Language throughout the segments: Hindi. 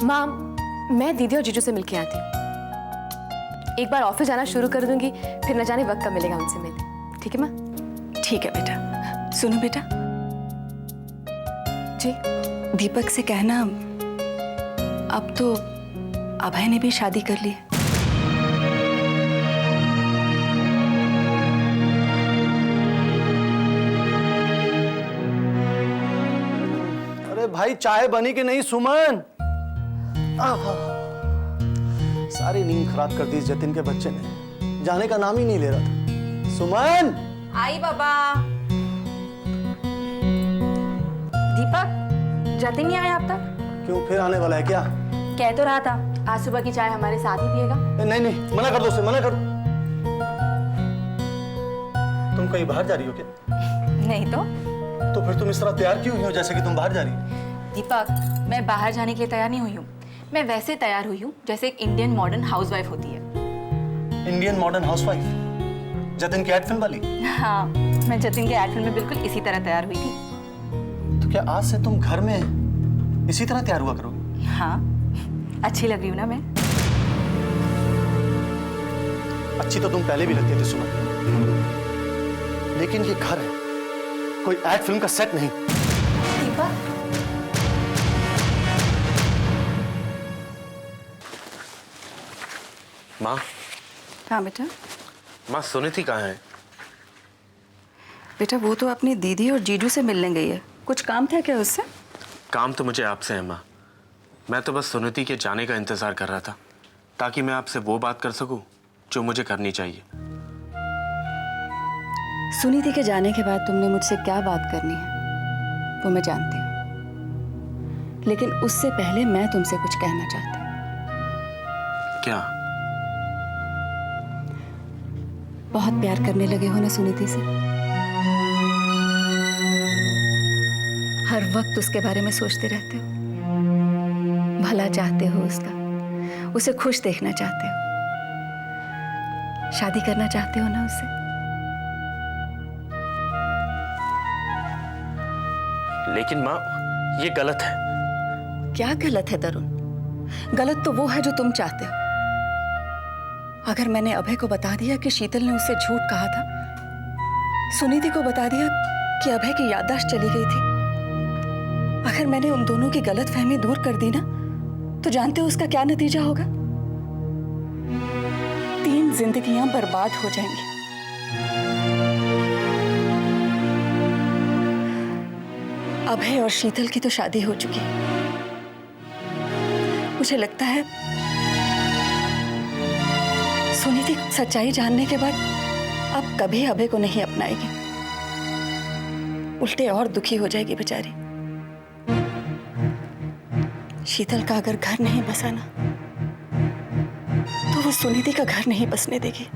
माँ, मैं दीदी और जीजू से मिलके आती हूँ। एक बार ऑफिस जाना शुरू कर दूंगी, फिर न जाने वक्त कब मिलेगा उनसे मिलने। ठीक है माँ? ठीक है बेटा। सुनो बेटा, जी। दीपक से कहना अब तो अभय ने भी शादी कर ली है। अरे भाई, चाय बनी कि नहीं सुमन? सारी नींद खराब कर दी इस जतिन के बच्चे ने, जाने का नाम ही नहीं ले रहा था। सुमन! आई बाबा। दीपक, जतिन नहीं आया अब तक? क्यों, फिर आने वाला है क्या? कह तो रहा था आज सुबह की चाय हमारे साथ ही पिएगा। नहीं नहीं, मना कर दो उसे, मना कर। तुम कहीं बाहर जा रही हो क्या? नहीं तो फिर तुम इस तरह तैयार क्यों हुई हो जैसे कि तुम बाहर जा रही हो? दीपक, मैं बाहर जाने के लिए तैयार नहीं हुई हूँ। मैं वैसे तैयार हुई हूँ जैसे एक इंडियन मॉडर्न हाउसवाइफ होती है। Indian modern housewife? जतिन की एड फिल्म वाली? हाँ, मैं जतिन के एड फिल्म में बिल्कुल इसी तरह तैयार हुई थी। तो क्या आज से तुम घर में इसी तरह तैयार हुआ करोगी? हाँ, अच्छी लग रही हूँ ना मैं? अच्छी तो तुम पहले भी लगती थी सुमन, लेकिन ये घर है, कोई एड फिल्म का सेट नहीं। दीपक, माँ। हाँ बेटा। माँ, सुनीति कहाँ है? बेटा वो तो अपनी दीदी और जीजू से मिलने गई है। कुछ काम था क्या उससे? काम तो मुझे आपसे है माँ। मैं तो बस सुनीति के जाने का इंतजार कर रहा था ताकि मैं आपसे वो बात कर सकूं जो मुझे करनी चाहिए। सुनीति के जाने के बाद तुमने मुझसे क्या बात करनी है वो मैं जानती हूँ, लेकिन उससे पहले मैं तुमसे कुछ कहना चाहती हूँ। क्या? बहुत प्यार करने लगे हो ना सुनीति से? हर वक्त उसके बारे में सोचते रहते हो, भला चाहते हो उसका, उसे खुश देखना चाहते हो, शादी करना चाहते हो ना उससे? लेकिन माँ, ये गलत है। क्या गलत है तरुण? गलत तो वो है जो तुम चाहते हो। अगर मैंने अभय को बता दिया कि शीतल ने उससे झूठ कहा था, सुनीति को बता दिया कि अभय की याददाश्त चली गई थी, अगर मैंने उन दोनों की गलतफहमी दूर कर दी ना, तो जानते हो उसका क्या नतीजा होगा? 3 जिंदगियां बर्बाद हो जाएंगी। अभय और शीतल की तो शादी हो चुकी है। मुझे लगता है सुनीति सच्चाई जानने के बाद अब कभी अभय को नहीं अपनाएगी, उल्टे और दुखी हो जाएगी बेचारी। शीतल का अगर घर नहीं बसा ना, तो वो सुनीति का घर नहीं बसने देगी।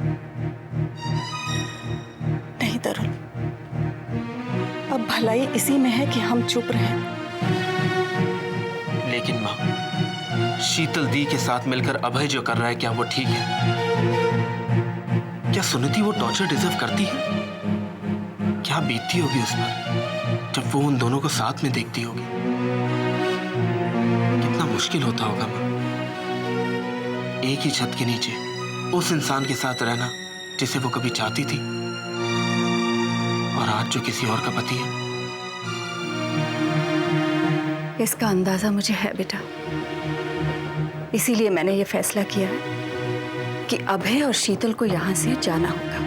नहीं तरुण, अब भलाई इसी में है कि हम चुप रहें। लेकिन माँ, शीतल दी के साथ मिलकर अभय जो कर रहा है, क्या वो ठीक है? क्या सुनीति वो टॉर्चर डिजर्व करती है? क्या बीतती होगी उस पर जब वो उन दोनों को साथ में देखती होगी? कितना मुश्किल होता होगा माँ, एक ही छत के नीचे उस इंसान के साथ रहना जिसे वो कभी चाहती थी, और आज जो किसी और का पति है। इसका अंदाजा मुझे है बेटा, इसीलिए मैंने ये फैसला किया है कि अभय और शीतल को यहां से जाना होगा।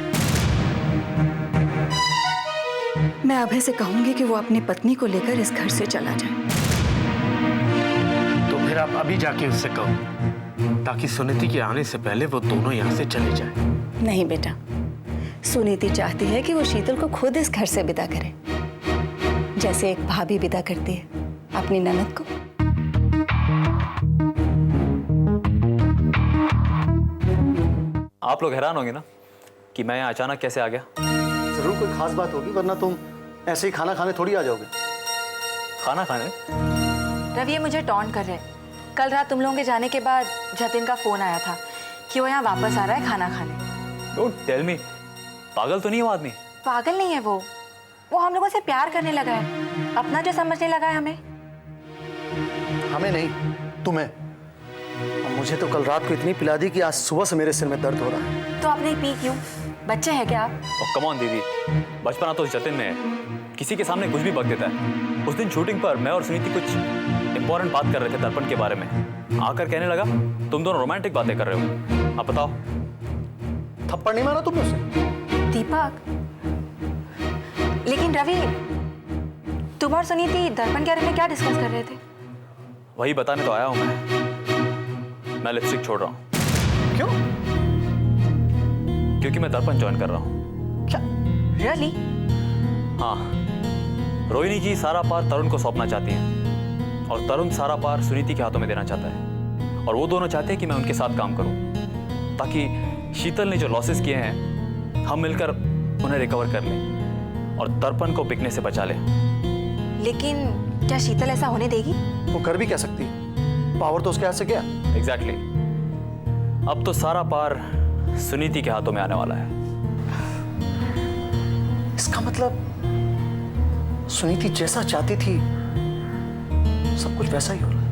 मैं अभय से कहूंगी कि वो अपनी पत्नी को लेकर इस घर से चला जाए। तो फिर आप अभी जाके उससे कहो ताकि सुनीति के आने से पहले वो दोनों यहाँ से चले जाएं। नहीं बेटा, सुनीति चाहती है कि वो शीतल को खुद इस घर से विदा करे, जैसे एक भाभी विदा करती है अपनी ननद को। आप लोग हैरान होंगे ना कि मैं यहाँ अचानक कैसे आ गया। जरूर कोई खास बात होगी, वरना तुम ऐसे ही खाना खाने थोड़ी आ जाओगे। खाना खाने? रवि ये मुझे टॉन्ट कर रहे हैं। कल रात तुम लोगों के जाने के बाद जतिन का फोन आया था कि वो यहाँ वापस आ रहा है खाना खाने। डोंट टेल मी, पागल तो नहीं वो आदमी? पागल नहीं है वो हम लोगों से प्यार करने लगा है, अपना जो समझने लगा है हमें। हमें नहीं, तुम्हें। मुझे तो कल रात को इतनी पिला दी कि आज सुबह से मेरे सिर में दर्द हो रहा है। तो आपने पी क्यों? बच्चे हैं क्या आप? और कम ऑन दीदी, बचपना तो जतिन में है, किसी के सामने कुछ भी बक देता है। उस दिन शूटिंग पर मैं और सुनीति कुछ इंपॉर्टेंट बात कर रहे थे दर्पण के बारे में। आकर कहने लगा तुम दोनों रोमांटिक बातें कर रहे हो। आप बताओ। थप्पड़ नहीं मारा तुमने उसे? दीपक, लेकिन रवि, तुम और सुनीति दर्पण के बारे में क्या डिस्कस कर रहे थे? वही बताने तो आया हूं मैं लिपस्टिक छोड़ रहा हूं। क्यों? क्योंकि मैं दर्पण ज्वाइन कर रहा हूं। क्या? रियली? हाँ, रोहिणी जी सारा पार तरुण को सौंपना चाहती हैं और तरुण सारा पार सुनीति के हाथों में देना चाहता है। और वो दोनों चाहते हैं कि मैं उनके साथ काम करूं ताकि शीतल ने जो लॉसेस किए हैं हम मिलकर उन्हें रिकवर कर लें और दर्पण को बिकने से बचा लें। लेकिन क्या शीतल ऐसा होने देगी? वो कर भी क्या सकती है? पावर तो उसके हाथ से गया। एग्जैक्टली। अब तो सारा पार सुनीति के हाथों में आने वाला है। इसका मतलब सुनीति जैसा चाहती थी सब कुछ वैसा ही हो रहा है।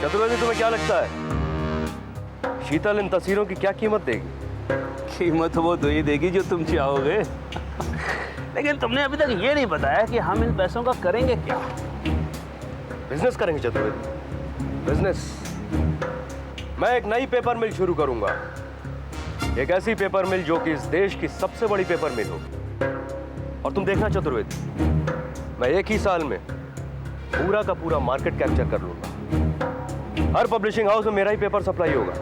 चतुर्वेदी, तुम्हें क्या लगता है शीतल इन तस्वीरों की क्या कीमत देगी? कीमत वो तो ही देगी जो तुम चाहोगे। लेकिन तुमने अभी तक ये नहीं बताया कि हम इन पैसों का करेंगे क्या। बिजनेस करेंगे चतुर्वेदी, बिजनेस। मैं एक नई पेपर मिल शुरू करूंगा, एक ऐसी पेपर मिल जो कि इस देश की सबसे बड़ी पेपर मिल होगी। और तुम देखना चतुर्वेदी, मैं एक ही साल में पूरा का पूरा मार्केट कैप्चर कर लूंगा। हर पब्लिशिंग हाउस में मेरा ही पेपर सप्लाई होगा।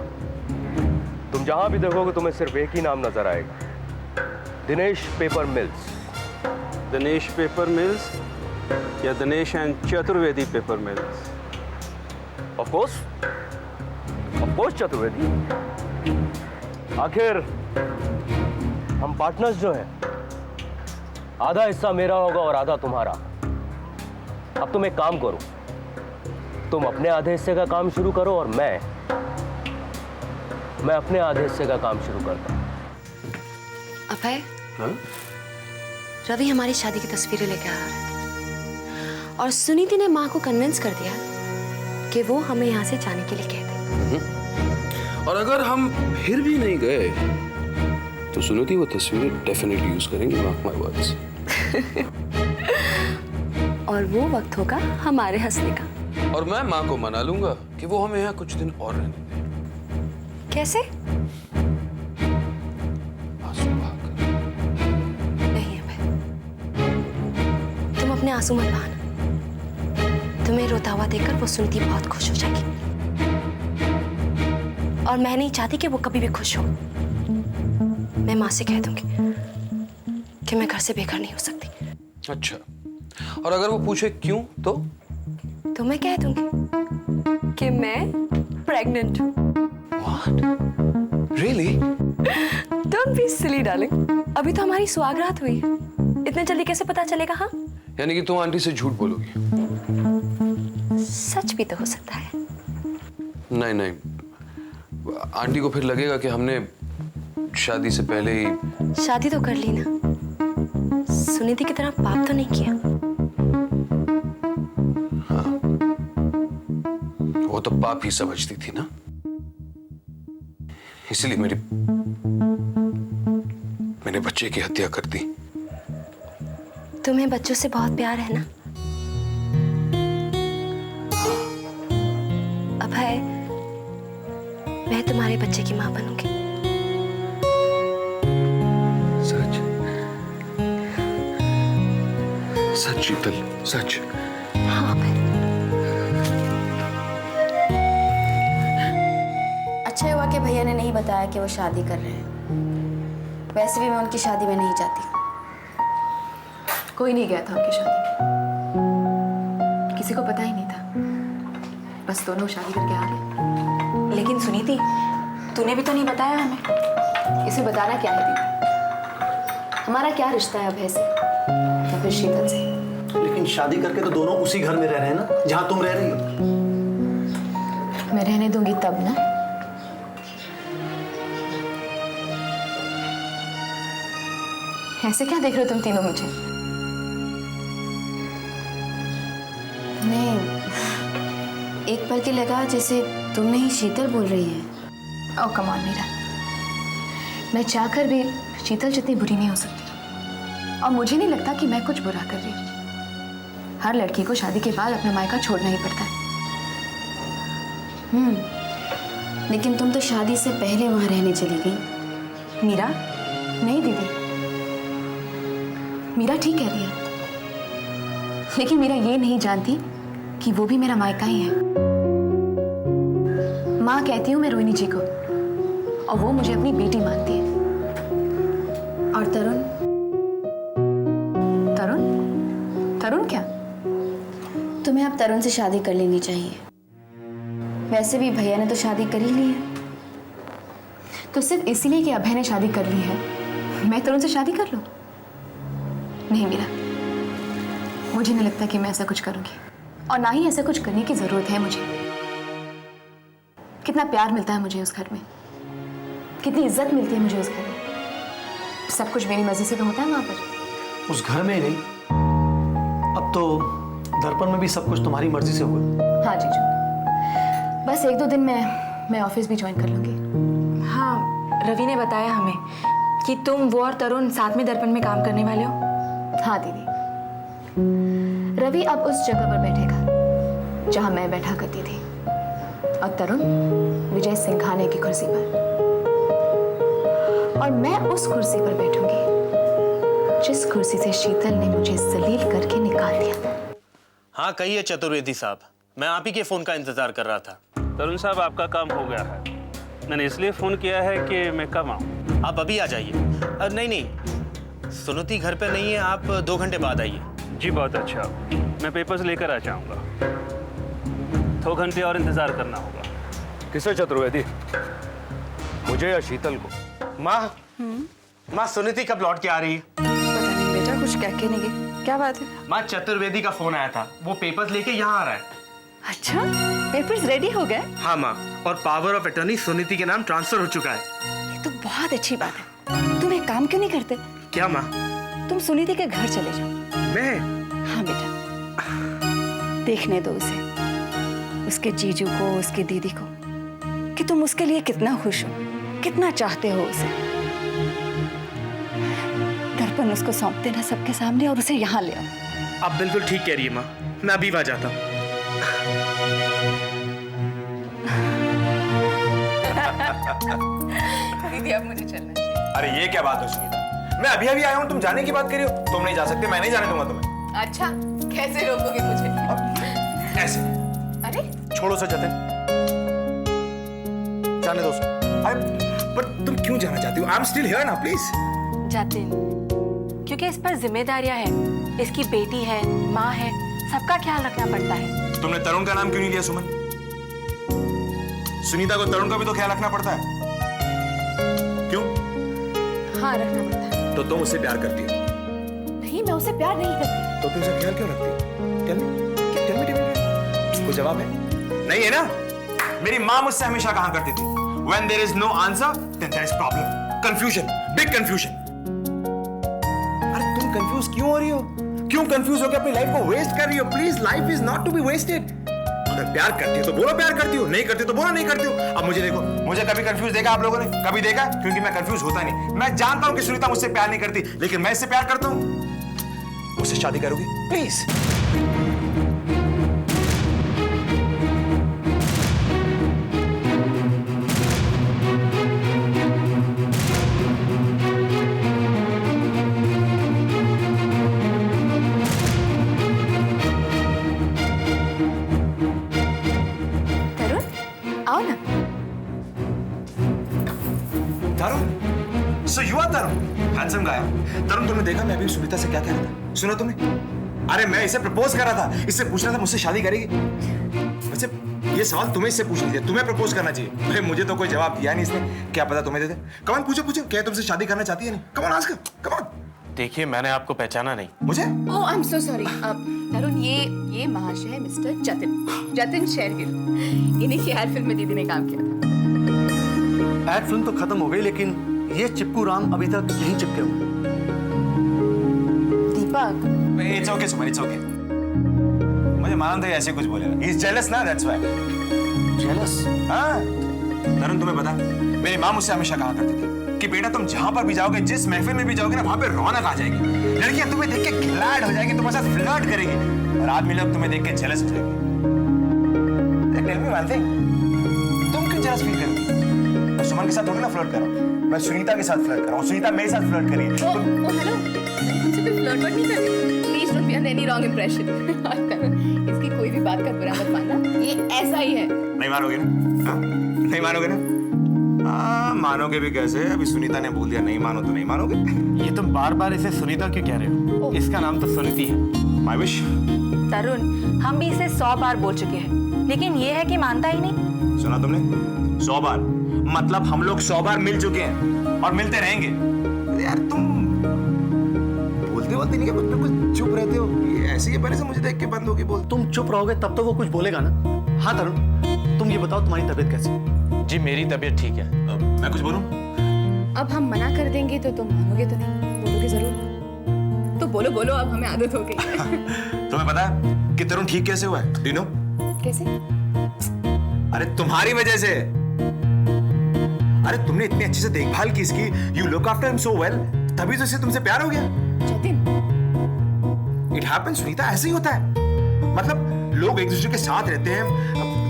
तुम जहां भी देखोगे तुम्हें सिर्फ एक ही नाम नजर आएगा, Dinesh paper mills. Dinesh paper mills या Dinesh and Chaturvedi paper mills? Of course Chaturvedi. आखिर हम पार्टनर्स जो हैं, आधा हिस्सा मेरा होगा और आधा तुम्हारा। अब तुम एक काम करो, तुम अपने आधे हिस्से का काम शुरू करो और मैं अपने आधे हिस्से का काम शुरू करता हूं। अभय, रवि हमारी शादी की तस्वीरें लेके आ रहा है और सुनीति ने माँ को कन्विंस कर दिया कि वो हमें यहाँ से जाने के लिए कह दे। और अगर हम फिर भी नहीं गए तो सुनीति वो तस्वीरें डेफिनेटली यूज करेंगे, मार्क माय वर्ड्स। और वो वक्त होगा हमारे हंसने का। और मैं माँ को मना लूंगा कि वो हमें यहाँ कुछ दिन और रहने दें। कैसे? आंसू बहाकर। नहीं अभय, तुम अपने आंसू मत बहाना। तुम्हें रोता हुआ देखकर वो सुनीति बहुत खुश हो जाएगी और मैं नहीं चाहती कि वो कभी भी खुश हो। मैं माँ से कह दूंगी कि मैं घर से बेघर नहीं हो सकती। अच्छा, और अगर वो पूछे क्यों तो मैं कह दूंगी कि मैं प्रेग्नेंट हूँ। What? Really? Don't be silly, darling. अभी तो हमारी सुहागरात हुई है। इतने जल्दी कैसे पता चलेगा? हाँ, यानी कि तुम आंटी से झूठ बोलोगी? सच भी तो हो सकता है। नहीं नहीं, आंटी को फिर लगेगा कि हमने शादी से पहले ही शादी तो कर ली ना, सुनीति की तरह पाप तो नहीं किया। हाँ, वो तो पाप ही समझती थी ना, इसलिए मैंने बच्चे की हत्या कर दी। तुम्हें बच्चों से बहुत प्यार है ना? अभय, मैं तुम्हारे बच्चे की मां बनूंगी। सच? सच शीतल, सच? हाँ अभय। अच्छा हुआ कि भैया ने नहीं बताया कि वो शादी कर रहे हैं। वैसे भी मैं उनकी शादी में नहीं जाती। कोई नहीं गया था उनकी शादी में, किसी को पता ही नहीं था, बस दोनों शादी करके आ गए। लेकिन सुनीति, तूने भी तो नहीं बताया हमें। इसे बताना क्या है दीदी? हमारा क्या रिश्ता है अभय से या फिर शीतल से? लेकिन शादी करके तो दोनों उसी घर में रह रहे हैं ना, जहां तुम रह रही हो। मैं रहने दूंगी तब ना। ऐसे क्या देख रहे हो तुम तीनों मुझे? एक पल के लगा जैसे तुमने ही शीतल बोल रही है। ओह कम ऑन मीरा, मैं चाहकर भी शीतल जितनी बुरी नहीं हो सकती, और मुझे नहीं लगता कि मैं कुछ बुरा कर रही हूँ। हर लड़की को शादी के बाद अपना मायका छोड़ना ही पड़ता है। लेकिन तुम तो शादी से पहले वहां रहने चली गई। मीरा, नहीं दीदी, मीरा ठीक कह रही है, लेकिन मीरा ये नहीं जानती कि वो भी मेरा मायका ही है। माँ कहती हूँ मैं रोहिणी जी को, और वो मुझे अपनी बेटी मानती है। और तरुण? तरुण? तरुण क्या? तुम्हें अब तरुण से शादी कर लेनी चाहिए। वैसे भी भैया ने तो शादी कर ही ली है। तो सिर्फ इसीलिए कि अभय ने शादी कर ली है, मैं तरुण से शादी कर लूं? नहीं मीरा, मुझे नहीं लगता कि मैं ऐसा कुछ करूंगी, और ना ही ऐसा कुछ करने की जरूरत है मुझे। कितना प्यार मिलता है मुझे उस घर में, कितनी इज्जत मिलती है मुझे उस घर में। सब कुछ मेरी मर्जी से तो होता है वहां पर। उस घर में ही नहीं, अब तो दर्पण में भी सब कुछ तुम्हारी मर्जी से होगा। हाँ जीजू, बस 1-2 दिन में मैं ऑफिस भी ज्वाइन कर लूंगी। हाँ, रवि ने बताया हमें कि तुम, वो और तरुण साथ में दर्पण में काम करने वाले हो। हाँ दीदी, रवि अब उस जगह पर बैठेगा जहां मैं बैठा करती थी, और तरुण विजय सिंघाने की कुर्सी पर, और मैं उस कुर्सी पर बैठूंगी जिस कुर्सी से शीतल ने मुझे जलील करके निकाल दिया। हाँ कहिए चतुर्वेदी साहब, मैं आप ही के फोन का इंतजार कर रहा था। तरुण साहब, आपका काम हो गया है। मैंने इसलिए फोन किया है कि मैं कब आऊँ? आप अभी आ जाइए। नहीं, सुनीति घर पे नहीं है, आप 2 घंटे बाद आइए। जी बहुत अच्छा, मैं पेपर्स लेकर आ जाऊँगा। 2 घंटे और इंतजार करना होगा। किसे चतुर्वेदी, मुझे या शीतल को? माँ सुनीति कब लौट के आ रही है? पता नहीं बेटा, कुछ कह के नहीं गई। क्या बात है? माँ चतुर्वेदी का फोन आया था, वो पेपर्स लेके यहाँ आ रहा है। अच्छा, पेपर्स रेडी हो गए? हाँ माँ, और पावर ऑफ अटर्नी सुनीति के नाम ट्रांसफर हो चुका है। ये तो बहुत अच्छी बात है। तुम एक काम क्यों नहीं करते? क्या माँ? तुम सुनीति के घर चले जाओ। मैं? हाँ बेटा, देखने दो उसे, उसके जीजू को, उसकी दीदी को, कि तुम उसके लिए कितना खुश हो, कितना चाहते हो उसे। दर्पण उसको सौंप देना सबके सामने, और उसे यहाँ ले आओ। आप बिल्कुल ठीक कह रही है माँ, मैं अभी वहां जाता हूँ। दीदी अब मुझे चलना चाहिए। अरे ये क्या बात हो सुनीता, मैं अभी अभी आया हूँ, तुम जाने की बात कर रही हो? तुम नहीं जा सकते, मैं नहीं जाने दूंगा तुम्हें। अच्छा, कैसे रोकोगे मुझे? ऐसे। अरे छोड़ो से जतिन, जाने दो उसको। अरे पर तुम क्यों जाना चाहती हो? आई एम स्टिल हियर ना, प्लीज। जतिन, क्योंकि इस पर जिम्मेदारियां हैं, इसकी बेटी है, माँ है, सबका ख्याल रखना पड़ता है। तुमने तरुण का नाम क्यों नहीं लिया सुमन? सुनीता को तरुण का भी तो ख्याल रखना पड़ता है, क्यों? हाँ रखना पड़ता है। तो तुम उससे प्यार करती हो? नहीं, मैं उससे प्यार नहीं करती। तो तुम उससे ख्याल क्यों रखती हो? Tell me. कोई जवाब है? नहीं है ना? मेरी माँ मुझसे हमेशा कहा करती थी, When there is no answer, then there is problem. Confusion, big confusion. अरे तुम कंफ्यूज क्यों हो रही हो? क्यों कंफ्यूज होकर अपनी लाइफ को वेस्ट कर रही हो? Please, life is not to be wasted. अगर प्यार करती हो तो बोलो प्यार करती हो, नहीं करती हो तो बोलो नहीं करती हो। अब मुझे देखो, मुझे कभी कंफ्यूज देखा आप लोगों ने? कभी देखा? क्योंकि मैं कंफ्यूज होता नहीं। मैं जानता हूं कि सुनीता मुझसे प्यार नहीं करती, लेकिन मैं इससे प्यार करता हूं। मुझसे शादी करोगी? Please. So you are Tarun, handsome guy. तरुण, तुमने देखा मैं अभी सुनीता से क्या कह रहा था? सुना तुमने? अरे मैं इसे प्रपोज कर रहा था, इससे पूछ रहा था मुझसे शादी करेगी? वैसे ये सवाल तुम्हें इससे पूछना चाहिए, तुम्हें प्रपोज करना चाहिए। भाई मुझे तो कोई जवाब दिया नहीं इसने, क्या पता तुम्हें दे दे। कम ऑन, पूछो पूछो, क्या तुमसे शादी करना चाहती है? नहीं, come on ask, come on. देखिए, मैंने आपको पहचाना नहीं। मुझे? ओह आई एम सो सॉरी। तरुण, ये महाशय मिस्टर जतिन शेरगिल, इन्हीं की एड फिल्म में दीदी ने काम किया था। एड फिल्म तो खत्म हो गई, लेकिन ये चिपकू राम अभी तक यहीं चिपके हुए। Deepak, it's okay Suman, it's okay. मुझे माना था ये ऐसे कुछ बोलेगा। He is jealous ना, that's why. जेलस? हाँ तरुण, तुम्हें पता मेरी माँ मुझसे हमेशा कहा करती थी कि बेटा तुम जहां पर भी जाओगे, जिस महफिल में भी जाओगे ना, वहां पे रौनक आ जाएगी, लड़कियां तुम्हें देख के ग्लैड हो जाएगी, तुम्हारे साथ फ्लर्ट करेगी और आदमी लोग तुम्हें देख के जेलस हो जाएंगे। टेल मी वन थिंग, तुम क्यों जेलस फील करोगी? मैं सुमन के साथ थोड़ी ना फ्लर्ट कर रहा हूं, मैं सुनीता के साथ फ्लर्ट कर रहा हूं, सुनीता मेरे साथ फ्लर्ट कर रही है। ओ हेलो, तुमसे कोई फ्लर्ट नहीं कर रही। Please don't be under any wrong impression. इसकी कोई भी बात का बुरा मत मानना, ये ऐसा ही है। नहीं मानोगे ना? हाँ? नहीं मानोगे ना? मानोगे भी कैसे? अभी सुनीता ने बोल दिया नहीं मानो तो नहीं मानोगे। ये तुम बार बार इसे सुनीता क्यों कह रहे हो? इसका नाम तो सुनीति है। My wish. तरुण, हम भी इसे 100 बार बोल चुके हैं, लेकिन ये है कि मानता ही नहीं। सुना तुमने? 100 बार मतलब हम लोग 100 बार मिल चुके हैं और मिलते रहेंगे। यार तुम बोलते नहीं कि बिल्कुल चुप रहते हो। ये ऐसे ही पहले से मुझे देख के बंद होगी बोल। तुम चुप रहोगे तब तो वो कुछ बोलेगा ना। हाँ तरुण, तुम ये बताओ तुम्हारी तबीयत कैसी? जी मेरी तबीयत ठीक है। मैं कुछ बोलूं? अब हम मना कर देंगे तो तुम मानोगे तो नहीं? बोलोगे जरूर। तो बोलो बोलो, अब हमें आदत हो गई। तुम्हें पता है कि तरुण ठीक कैसे हुआ है? Do you know? कैसे? अरे तुम्हारी वजह से। अरे तुमने इतनी अच्छे से देखभाल की इसकी, you look after him so well, तभी तो इसे तुमसे प्यार हो गया। जतिन, इट हैपेंस सुनीता, ऐसे ही होता है। मतलब लोग एक दूसरे के साथ रहते हैं,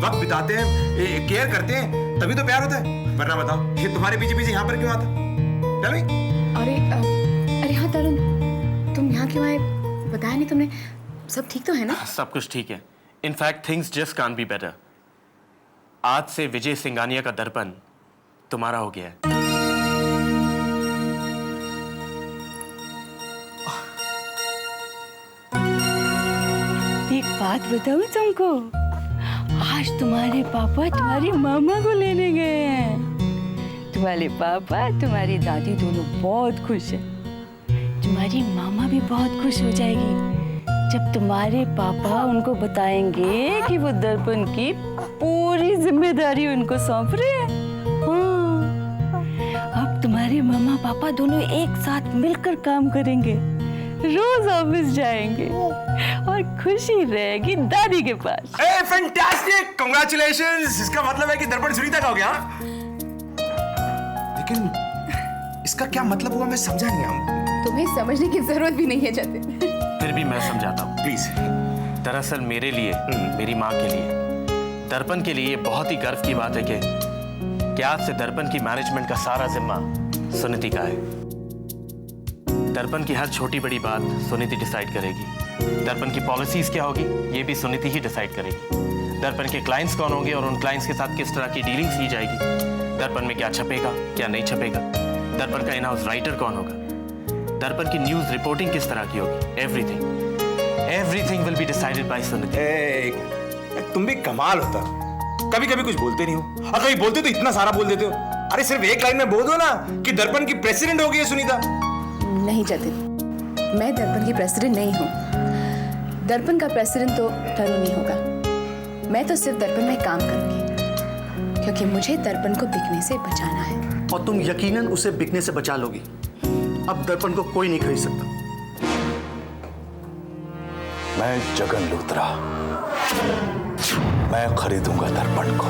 वक्त बिताते हैं, केयर करते हैं, तभी तो प्यार होता है। वरना बताओ ये तुम्हारे पीछे पीछे यहाँ पर क्यों आता? Tell me? अरे हाँ तरुण, तुम यहाँ क्यों आए? बताया नहीं तुमने। सब ठीक तो है ना? सब कुछ ठीक है। In fact things just can't be better. आज से विजय सिंघानिया का दर्पण तुम्हारा हो गया है। एक बात बताऊं तुमको, आज तुम्हारे पापा तुम्हारी मामा को लेने गए हैं। तुम्हारे पापा तुम्हारी दादी दोनों बहुत खुश हैं। तुम्हारी मामा भी बहुत खुश हो जाएगी जब तुम्हारे पापा उनको बताएंगे कि वो दर्पण की पूरी जिम्मेदारी उनको सौंप रहे हैं। हाँ, अब तुम्हारे मामा पापा दोनों एक साथ मिलकर काम करेंगे, रोज ऑफिस जाएंगे और खुशी रहेगी दादी के पास। Fantastic, congratulations. इसका मतलब है कि दर्पण सुनीता का हो गया। लेकिन इसका क्या मतलब हुआ मैं समझा नहीं। हम तुम्हें समझने की जरूरत भी नहीं है जतिन। फिर भी मैं समझाता हूँ प्लीज। दरअसल मेरे लिए, मेरी माँ के लिए, दर्पण के लिए ये बहुत ही गर्व की बात है कि आज से दर्पण की मैनेजमेंट का सारा जिम्मा सुनीति का है। दर्पण की हर छोटी बड़ी बात सुनीति डिसाइड करेगी। दर्पण की पॉलिसीज क्या होगी ये भी सुनीति ही डिसाइड करेगी। दर्पण के क्लाइंट्स कौन होंगे और उन क्लाइंट्स के साथ किस तरह की डीलिंग्स की जाएगी। दर्पण में क्या छपेगा क्या नहीं छपेगा। दर्पण का इन हाउस राइटर कौन होगा। दर्पण की न्यूज रिपोर्टिंग किस तरह की होगी। Everything will be decided by Suniti. तुम भी कमाल होता, कभी कभी कुछ बोलते नहीं हो और कभी बोलते तो इतना सारा बोल देते हो। अरे सिर्फ एक लाइन में बोल दो ना कि दर्पण की प्रेसिडेंट हो गई है सुनीता। नहीं जतिन, मैं दर्पण की प्रेसिडेंट नहीं हूँ। दर्पण का प्रेसिडेंट तो तरुण ही होगा। मैं तो सिर्फ दर्पण में काम करूंगी क्योंकि मुझे दर्पण को बिकने से बचाना है। और तुम यकीनन उसे बिकने से बचा लोगी। अब दर्पण को कोई नहीं खरीद सकता। मैं जगन लूथरा, मैं खरीदूंगा दर्पण को।